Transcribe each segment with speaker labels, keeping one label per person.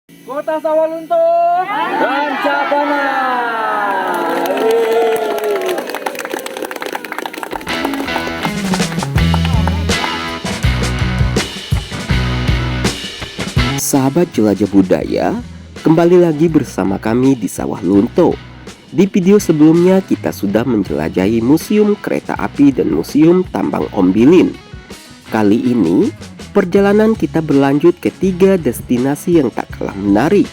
Speaker 1: Kota Sawalunto Rancabana.
Speaker 2: Sahabat jelajah budaya, kembali lagi bersama kami di Sawah Lunto. Di video sebelumnya kita sudah menjelajahi Museum Kereta Api dan Museum Tambang Ombilin. Kali ini perjalanan kita berlanjut ke 3 destinasi yang tak kalah menarik: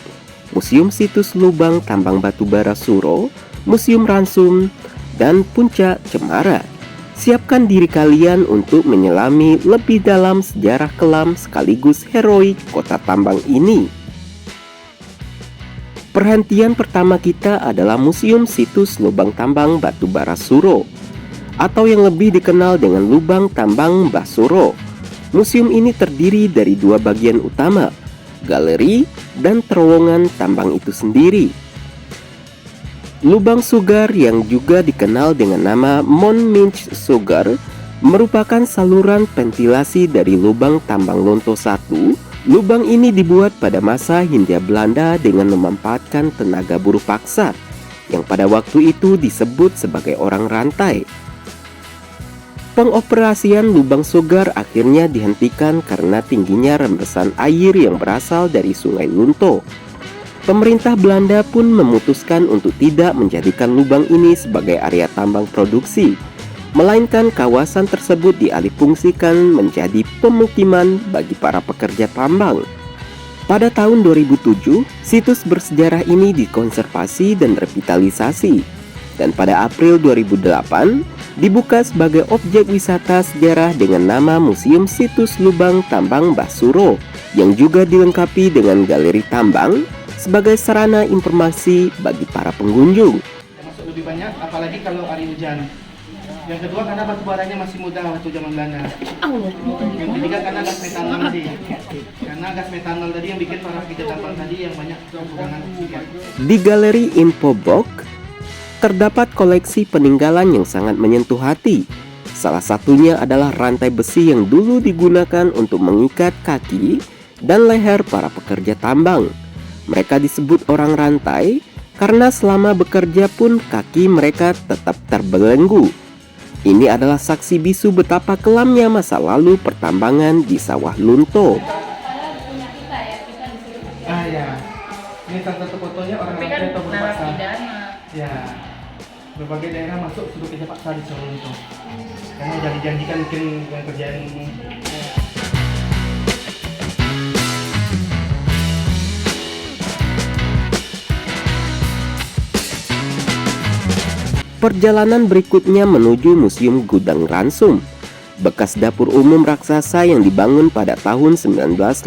Speaker 2: Museum Situs Lubang Tambang Batubara Suro, Museum Ransum, dan Puncak Cemara. Siapkan diri kalian untuk menyelami lebih dalam sejarah kelam sekaligus heroik kota tambang ini. Perhentian pertama kita adalah Museum Situs Lubang Tambang Batubara Suro, atau yang lebih dikenal dengan Lubang Tambang Mbah Suro. Museum ini terdiri dari 2 bagian utama, galeri dan terowongan tambang itu sendiri. Lubang Sugar yang juga dikenal dengan nama Mon Minch Sugar merupakan saluran ventilasi dari lubang tambang Lonto 1. Lubang ini dibuat pada masa Hindia Belanda dengan memanfaatkan tenaga buruh paksa yang pada waktu itu disebut sebagai orang rantai. Pengoperasian lubang Sugar akhirnya dihentikan karena tingginya rembesan air yang berasal dari Sungai Lunto. Pemerintah Belanda pun memutuskan untuk tidak menjadikan lubang ini sebagai area tambang produksi, melainkan kawasan tersebut dialihfungsikan menjadi pemukiman bagi para pekerja tambang. Pada tahun 2007, situs bersejarah ini dikonservasi dan revitalisasi, dan pada April 2008 dibuka sebagai objek wisata sejarah dengan nama Museum Situs Lubang Tambang Mbah Suro, yang juga dilengkapi dengan galeri tambang sebagai sarana informasi bagi para pengunjung.
Speaker 3: Masuk lebih banyak, apalagi kalau hari hujan. Yang kedua karena batu baranya masih muda waktu zaman Belanda. Yang ketiga karena gas metanol tadi. Karena gas metanol tadi yang bikin para pekerja tambang tadi yang banyak kekurangan oksigen.
Speaker 2: Di Galeri Info Box terdapat koleksi peninggalan yang sangat menyentuh hati. Salah satunya adalah rantai besi yang dulu digunakan untuk mengikat kaki dan leher para pekerja tambang. Mereka disebut orang rantai karena selama bekerja pun kaki mereka tetap terbelenggu. Ini adalah saksi bisu betapa kelamnya masa lalu pertambangan di Sawah Lunto.
Speaker 3: Ah ya, ini salah satu fotonya orang rantai atau buruh paksa. Ya, berbagai daerah masuk suruh kerja paksa di Solo itu. Karena udah dijanjikan mungkin yang kerjaan
Speaker 2: Perjalanan berikutnya menuju Museum Gudang Ransum, bekas dapur umum raksasa yang dibangun pada tahun 1918.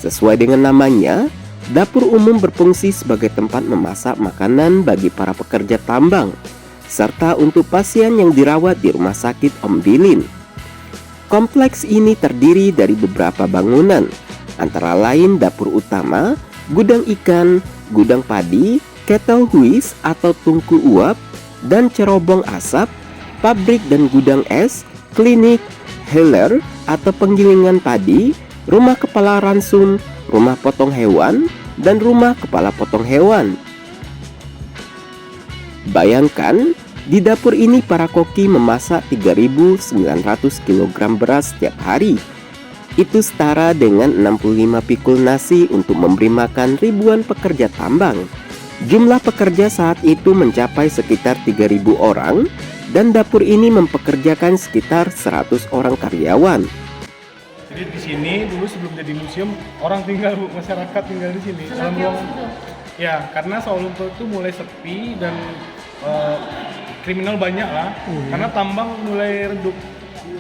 Speaker 2: Sesuai dengan namanya, dapur umum berfungsi sebagai tempat memasak makanan bagi para pekerja tambang, serta untuk pasien yang dirawat di Rumah Sakit Ombilin. Kompleks ini terdiri dari beberapa bangunan, antara lain dapur utama, gudang ikan, gudang padi, kettle whisk atau tungku uap, dan cerobong asap, pabrik dan gudang es, klinik, healer atau penggilingan padi, rumah kepala ransum, rumah potong hewan, dan rumah kepala potong hewan. Bayangkan, di dapur ini para koki memasak 3.900 kg beras setiap hari. Itu setara dengan 65 pikul nasi untuk memberi makan ribuan pekerja tambang. Jumlah pekerja saat itu mencapai sekitar 3.000 orang dan dapur ini mempekerjakan sekitar 100 orang karyawan.
Speaker 4: Jadi di sini dulu sebelum jadi museum orang tinggal, masyarakat tinggal di sini. Dalam ruangan. Ya, karena Sawalunto itu mulai sepi dan kriminal banyak lah. Karena tambang mulai redup.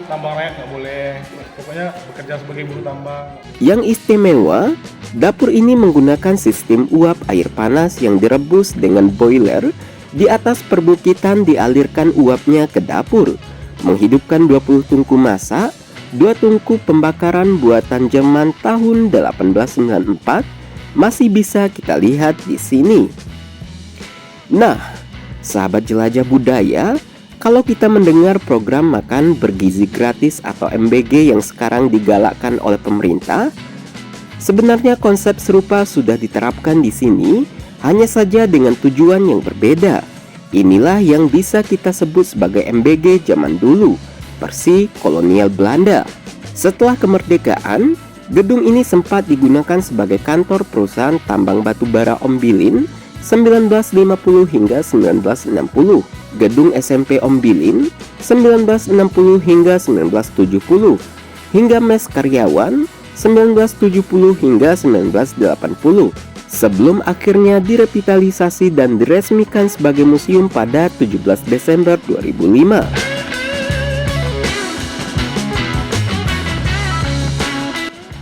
Speaker 4: Tambang rakyat nggak boleh, pokoknya bekerja sebagai buruh tambang.
Speaker 2: Yang istimewa, dapur ini menggunakan sistem uap air panas yang direbus dengan boiler. Di atas perbukitan dialirkan uapnya ke dapur, menghidupkan 20 tungku masak, 2 tungku pembakaran buatan zaman tahun 1894 masih bisa kita lihat di sini. Nah, sahabat jelajah budaya, kalau kita mendengar program makan bergizi gratis atau MBG yang sekarang digalakkan oleh pemerintah, Sebenarnya konsep serupa sudah diterapkan di sini, hanya saja dengan tujuan yang berbeda. Inilah yang bisa kita sebut sebagai MBG zaman dulu, versi kolonial Belanda. Setelah kemerdekaan, gedung ini sempat digunakan sebagai kantor perusahaan tambang batu bara Ombilin 1950 hingga 1960, gedung SMP Ombilin 1960 hingga 1970, hingga mes karyawan 1970 hingga 1980, sebelum akhirnya direvitalisasi dan diresmikan sebagai museum pada 17 Desember 2005.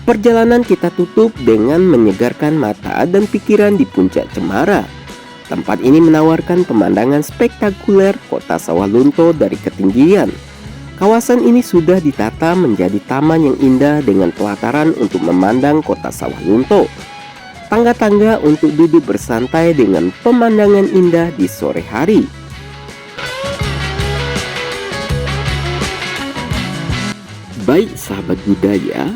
Speaker 2: Perjalanan kita tutup dengan menyegarkan mata dan pikiran di Puncak Cemara. Tempat ini menawarkan pemandangan spektakuler kota Sawalunto dari ketinggian. Kawasan ini sudah ditata menjadi taman yang indah dengan pelataran untuk memandang kota Sawalunto. Tangga-tangga untuk duduk bersantai dengan pemandangan indah di sore hari. Baik sahabat budaya,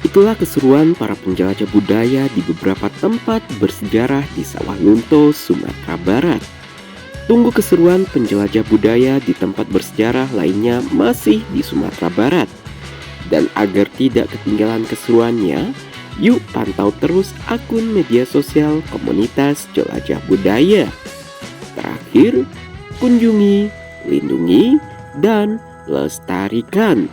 Speaker 2: itulah keseruan para penjelajah budaya di beberapa tempat bersejarah di Sawalunto, Sumatera Barat. Tunggu keseruan penjelajah budaya di tempat bersejarah lainnya masih di Sumatera Barat. Dan agar tidak ketinggalan keseruannya, yuk pantau terus akun media sosial komunitas jelajah budaya. Terakhir, kunjungi, lindungi, dan lestarikan.